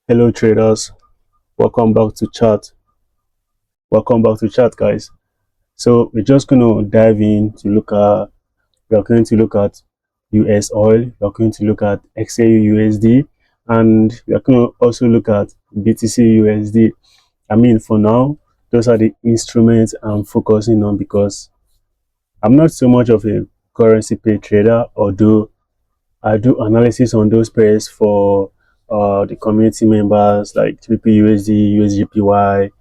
Hello traders, welcome back to chat. Welcome back to chat, guys. So we're just gonna dive in to look at. We're going to look at US oil. We're going to look at Xauusd, and we're going to also look at Btcusd. I mean, for now, those are the instruments I'm focusing on because I'm not so much of a currency pair trader, although I do analysis on those pairs for the community members like GBP USGPY,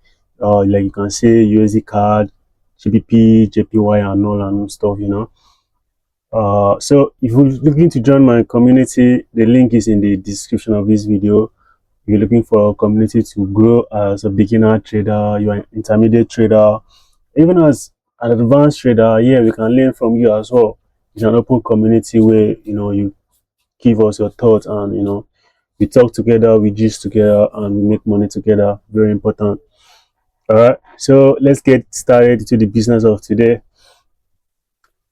like you can say USD card, GBP, JPY, and all and stuff. So if you're looking to join my community, the link is in the description of this video. If you're looking for a community to grow as a beginner trader, you're an intermediate trader, even as an advanced trader, yeah, we can learn from you as well. It's an open community where you give us your thoughts and we talk together, we gist together, and we make money together. Very important. All right, so let's get started to the business of today.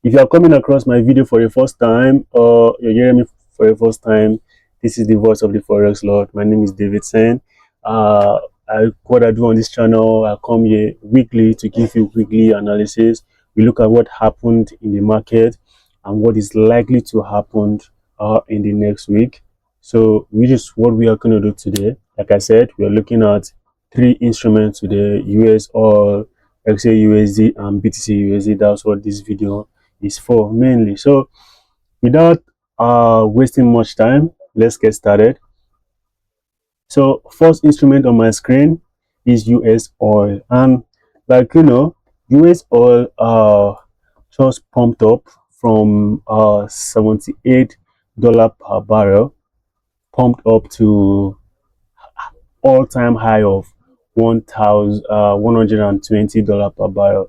If you are coming across my video for the first time or you're hearing me for the first time, this is the voice of the Forex Lord. My name is Davidson. What I do on this channel, I come here weekly to give you weekly analysis. We look at what happened in the market and what is likely to happen in the next week. So, which is what we are going to do today. Like I said, we are looking at three instruments today: US oil, Xauusd, and Btcusd. That's what this video is for mainly. So without wasting much time, let's get started. So first instrument on my screen is US oil, and like US oil just pumped up from $78 per barrel, pumped up to all-time high of $1,120 per barrel,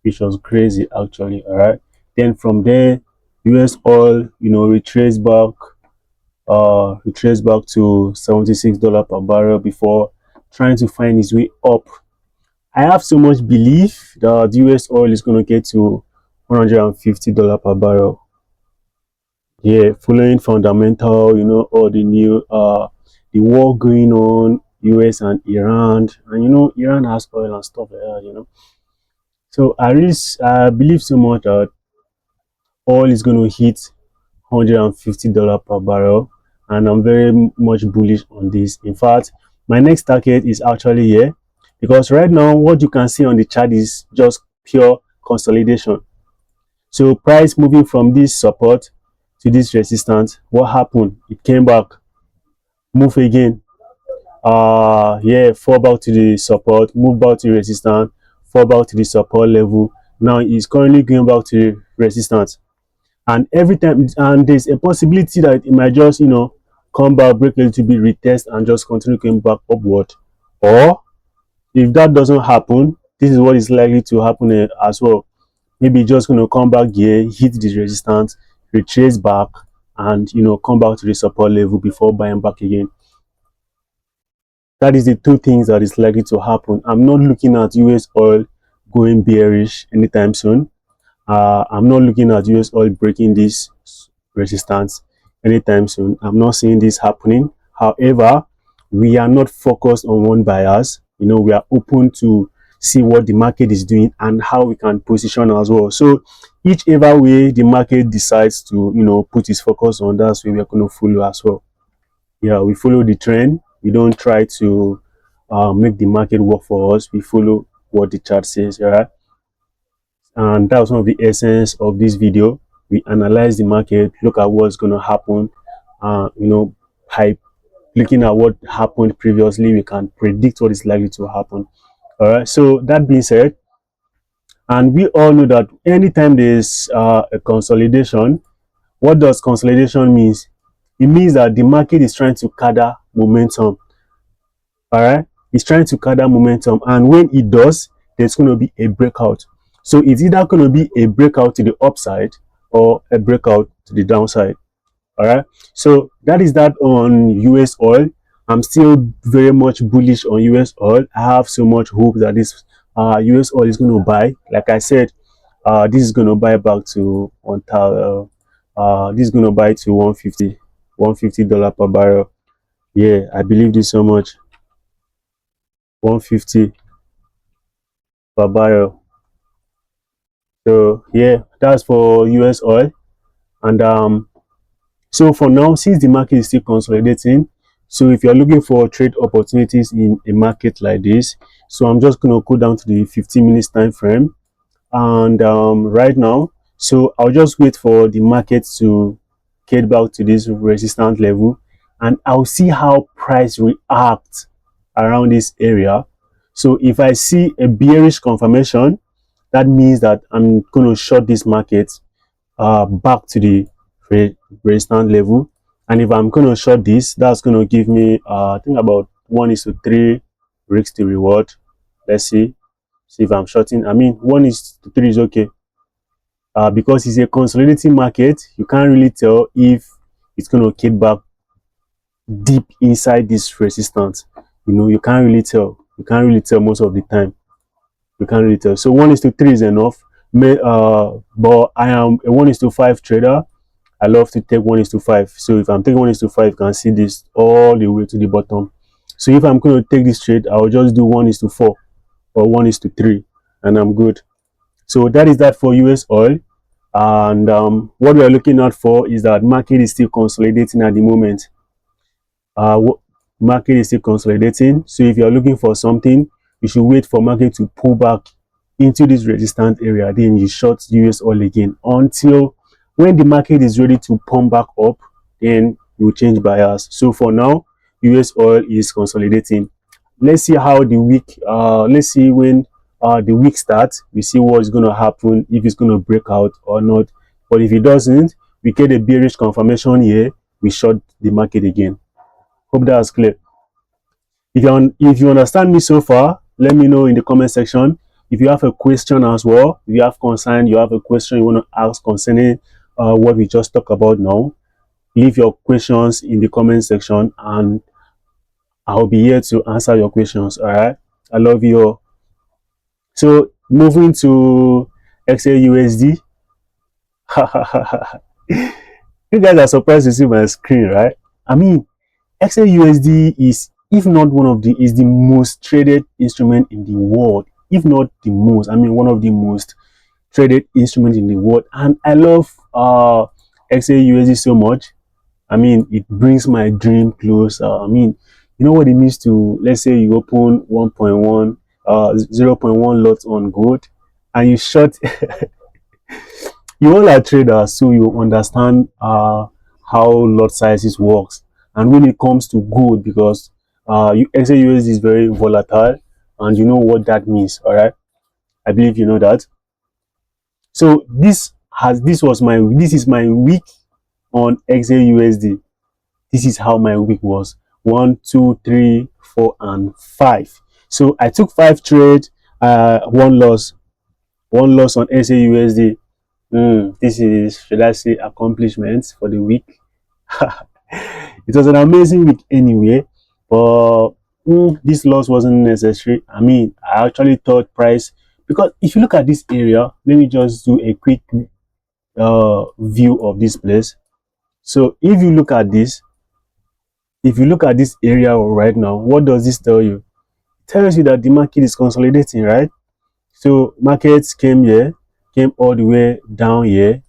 which was crazy actually. All right, then from there US oil retraced back to $76 per barrel before trying to find its way up. I have so much belief that US oil is going to get to $150 per barrel. Yeah, following fundamental, all the new the war going on, US and Iran, and Iran has oil and stuff like that. So I believe so much that oil is going to hit $150 per barrel, and I'm very much bullish on this. In fact, my next target is actually here, because right now what you can see on the chart is just pure consolidation. So price moving from this support to this resistance, what happened? It came back, move again, yeah, fall back to the support, move back to the resistance, fall back to the support level. Now it's currently going back to the resistance, and every time, and there's a possibility that it might just come back, break a little bit, retest, and just continue going back upward. Or if that doesn't happen, this is what is likely to happen as well. Maybe just come back here, hit the resistance, retrace back, and come back to the support level before buying back again. That is the two things that is likely to happen. I'm not looking at US oil going bearish anytime soon. I'm not looking at US oil breaking this resistance anytime soon. I'm not seeing this happening. However, we are not focused on one bias. We are open to see what the market is doing and how we can position as well. So whichever way the market decides to put its focus on, that's where we're going to follow as well. Yeah, we follow the trend. We don't try to make the market work for us. We follow what the chart says. All right, and that was one of the essence of this video. We analyze the market, look at what's going to happen, by looking at what happened previously, we can predict what is likely to happen. All right, so that being said, and we all know that anytime there's a consolidation, what does consolidation means? It means that the market is trying to gather momentum. All right, it's trying to gather momentum, and when it does, there's going to be a breakout. So it's either going to be a breakout to the upside or a breakout to the downside. All right, so that is that on US oil. I'm still very much bullish on US oil. I have so much hope that this US oil is going to buy. Like I said, this is going to buy back to 1,000. This is going to buy to $150 per barrel. Yeah, I believe this so much. 150 per barrel. So yeah, that's for US oil. And so for now, since the market is still consolidating, so if you're looking for trade opportunities in a market like this, so I'm just gonna go down to the 15 minutes time frame. And right now, so I'll just wait for the market to get back to this resistance level, and I'll see how price react around this area. So if I see a bearish confirmation, that means that I'm going to short this market back to the resistance level. And if I'm going to short this, that's going to give me I think about 1:3 risk to reward. Let's see if I'm shorting. I mean, 1:3 is okay. Because it's a consolidating market, you can't really tell if it's going to get back deep inside this resistance. You can't really tell. You can't really tell most of the time. You can't really tell. So 1:3 is enough. But I am a 1:5 trader. I love to take 1:5. So if I'm taking 1:5, you can see this all the way to the bottom. So if I'm going to take this trade, I'll just do 1:4 or 1:3, and I'm good. So that is that for US oil. And what we are looking out for is that market is still consolidating at the moment. uh Market is still consolidating, so if you're looking for something, you should wait for market to pull back into this resistance area, then you short US oil again until when the market is ready to pump back up, then you change bias. So for now, US oil is consolidating. Let's see how the week let's see when the week starts. We see what's going to happen, if it's going to break out or not. But if it doesn't, we get a bearish confirmation here, we short the market again. Hope that's clear. If you understand me so far, let me know in the comment section. If you have a question as well, if you have concern, you have a question you want to ask concerning what we just talked about now, leave your questions in the comment section, and I'll be here to answer your questions. All right. I love you all. So moving to XAUSD. You guys are surprised to see my screen, right? I mean, XAUSD is, if not one of the, is the most traded instrument in the world. If not the most, I mean one of the most traded instruments in the world. And I love XAUSD so much. I mean, it brings my dream closer. I mean, you know what it means to, let's say you open 1.1 0 0.1 lots on gold, and you short. You all are traders, so you understand how lot sizes works. And when it comes to gold, because XAUSD is very volatile, and you know what that means. All right, I believe you know that. So this is my week on XAUSD. This is how my week was: 1, 2, 3, 4, and 5. So I took 5 trades, one loss on XAUSD. This is, should I say, accomplishments for the week. It was an amazing week anyway, but this loss wasn't necessary. I mean, I actually thought price, because if you look at this area, let me just do a quick view of this place. So if you look at this area right now, what does this tell you? It tells you that the market is consolidating, right? So markets came here, came all the way down here,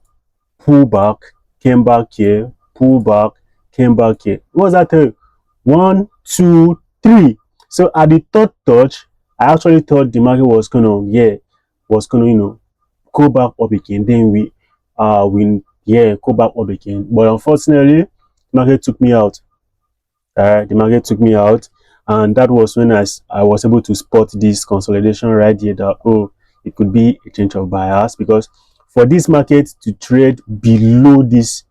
pull back, came back here, pull back, came back here. What does that tell you? 1, 2, 3. So at the third touch, I actually thought the market was gonna, go back up again. Then go back up again. But unfortunately, market took me out. The market took me out, and that was when I was able to spot this consolidation right here, that it could be a change of bias, because for this market to trade below this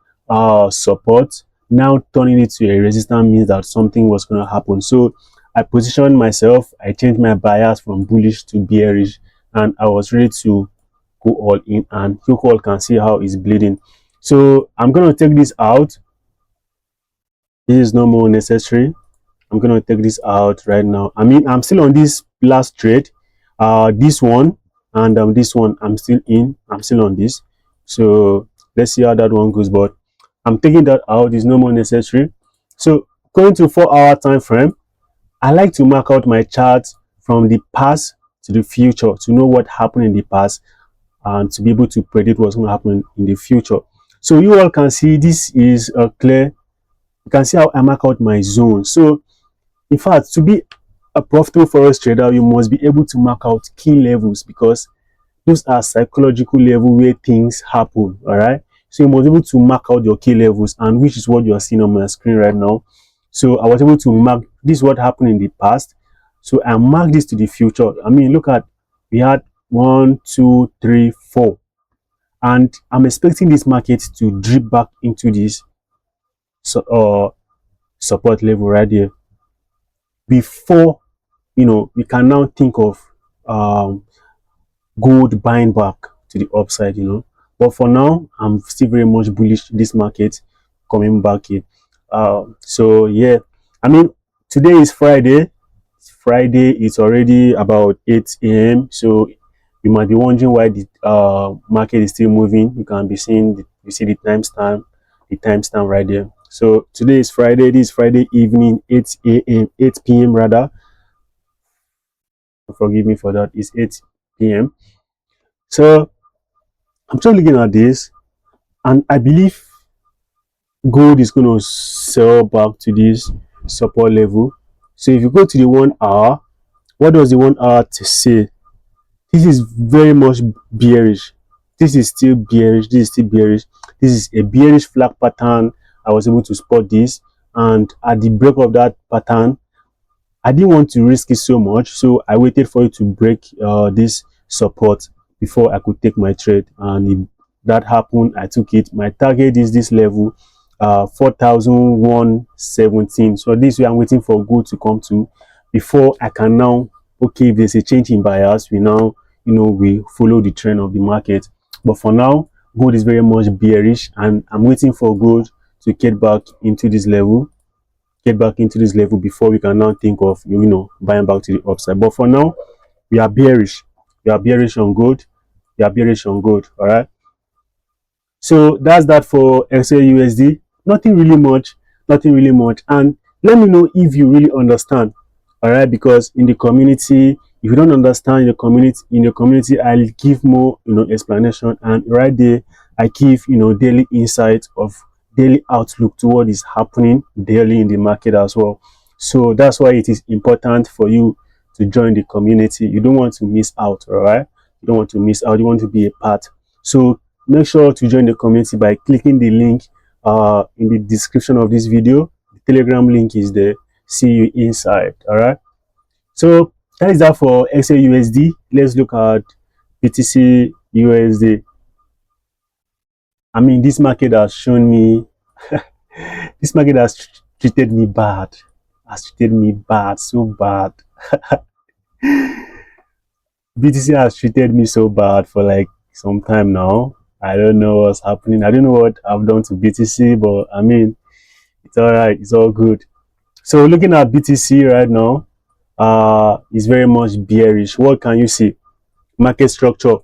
support, now turning it to a resistance, means that something was going to happen. So I positioned myself, I changed my bias from bullish to bearish, and I was ready to go all in, and you all can see how it's bleeding. So I'm going to take this out. This is no more necessary. I'm gonna take this out right now. I mean, I'm still on this last trade, this one, and this one. I'm still in. I'm still on this. So let's see how that one goes. But I'm taking that out. It's no more necessary. So Going to 4 hour time frame, I like to mark out my charts from the past to the future to know what happened in the past and to be able to predict what's going to happen in the future. So you all can see this is clear. You can see how I mark out my zone. So in fact, to be a profitable forex trader, you must be able to mark out key levels, because those are psychological level where things happen. All right, so you must be able to mark out your key levels, and which is what you are seeing on my screen right now. So I was able to mark this, what happened in the past, so I mark this to the future. I mean, look at, we had 1 2 3 4, and I'm expecting this market to drip back into this support level right here before, we can now think of um gold buying back to the upside. But for now, I'm still very much bullish this market coming back here. So yeah, I mean, today is Friday. Friday is already about 8 a.m. So you might be wondering why the market is still moving. You can be seeing you see the timestamp right there. So today is Friday. This is Friday evening, 8 a.m., 8 p.m. rather. Forgive me for that. It's 8 p.m. So I'm just looking at this, and I believe gold is going to sell back to this support level. So if you go to the 1 hour, what does the 1 hour to say? This is very much bearish. This is still bearish. This is still bearish. This is a bearish flag pattern. I was able to spot this, and at the break of that pattern, I didn't want to risk it so much, so I waited for it to break this support before I could take my trade. And if that happened, I took it. My target is this level, 4,117. So this way I'm waiting for gold to come to before I can now, okay, if there's a change in bias, we now, we follow the trend of the market. But for now, gold is very much bearish, and I'm waiting for gold to get back into this level, before we can now think of buying back to the upside. But for now, we are bearish. On gold. All right. So that's that for Xauusd. Nothing really much. And let me know if you really understand. All right, because in the community, if you don't understand in the community, I'll give more explanation, and right there I give daily insight of daily outlook to what is happening daily in the market as well. So that's why it is important for you to join the community. You don't want to miss out. All right, you don't want to miss out. You want to be a part. So make sure to join the community by clicking the link in the description of this video. The Telegram link is there. See you inside. All right, so that is that for Xauusd. Let's look at Btcusd. I mean, this market has shown me this market has treated me bad, so bad. BTC has treated me so bad for like some time now. I don't know what's happening. I don't know what I've done to BTC, but I mean, it's all right. It's all good. So looking at BTC right now, is very much bearish. What can you see? Market structure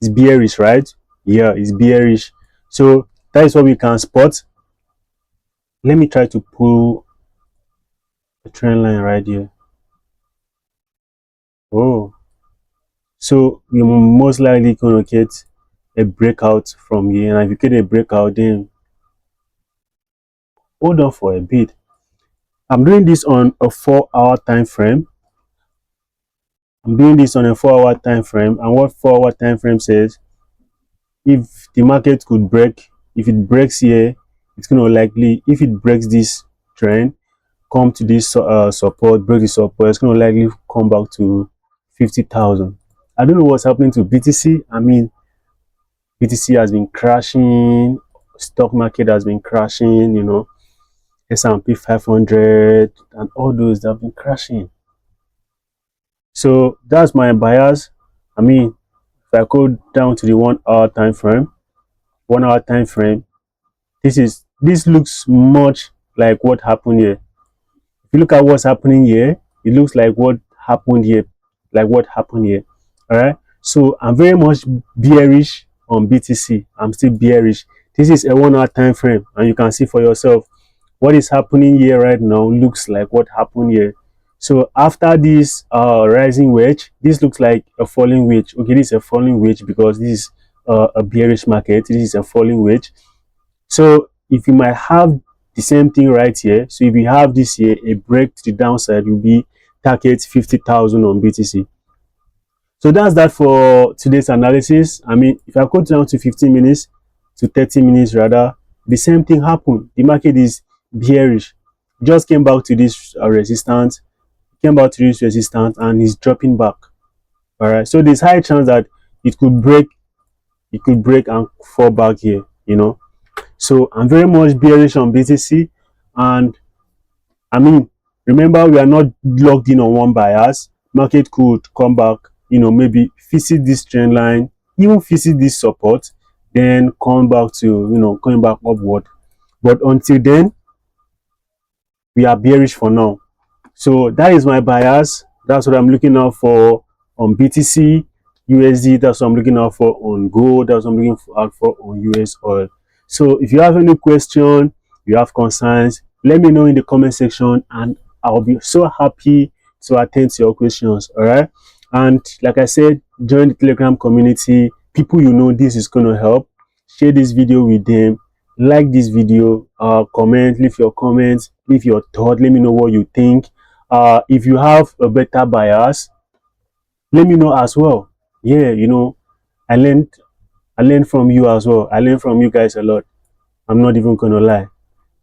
is bearish, right? Yeah, it's bearish. So that is what we can spot. Let me try to pull a trend line right here. Oh, so we're most likely gonna get a breakout from here, and if you get a breakout, then hold on for a bit. I'm doing this on a 4-hour time frame. And what 4-hour time frame says, if the market could break, if it breaks here, it's going to likely, if it breaks this trend, come to this support, break the support, it's going to likely come back to 50,000. I don't know what's happening to BTC. I mean, BTC has been crashing, stock market has been crashing, S&P 500 and all those that have been crashing. So that's my bias. I mean, if I go down to the 1-hour time frame, this looks much like what happened here. If you look at what's happening here, it looks like what happened here, all right. So I'm very much bearish on BTC. I'm still bearish. This is a 1-hour time frame, and you can see for yourself what is happening here right now looks like what happened here. So after this rising wedge, this looks like a falling wedge. Okay, this is a falling wedge because this is a bearish market. This is a falling wedge. So if you might have the same thing right here, so if you have this here, a break to the downside will be target 50,000 on BTC. So that's that for today's analysis. I mean, if I go down to 15 minutes to 30 minutes rather, the same thing happened. The market is bearish. Just came back to this resistance, and is dropping back. All right. So there's high chance that it could break, and fall back here. So I'm very much bearish on BTC, and I mean, remember, we are not locked in on one bias. Market could come back, maybe visit this trend line, even visit this support, then come back to, coming back upward. But until then, we are bearish for now. So that is my bias. That's what I'm looking out for on BTC, USD. That's what I'm looking out for on gold. That's what I'm looking out for on US oil. So if you have any question, you have concerns, let me know in the comment section, and I'll be so happy to attend to your questions. All right. And like I said, join the Telegram community. People this is going to help. Share this video with them. Like this video. Comment. Leave your comments. Leave your thought. Let me know what you think. If you have a better bias, let me know as well. Yeah, I learned from you as well. I learned from you guys a lot. I'm not even gonna lie.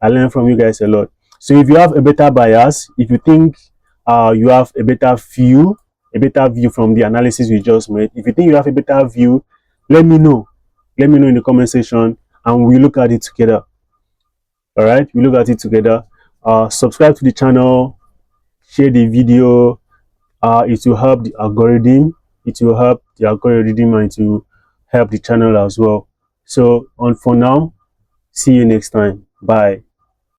I learned from you guys a lot. So if you have a better bias, if you think you have a better view from the analysis we just made, if you think you have a better view, let me know. Let me know in the comment section, and we look at it together. All right, we look at it together. Subscribe to the channel, share the video. It will help the algorithm. It will help the algorithm, and it will help the channel as well. So for now, see you next time. Bye.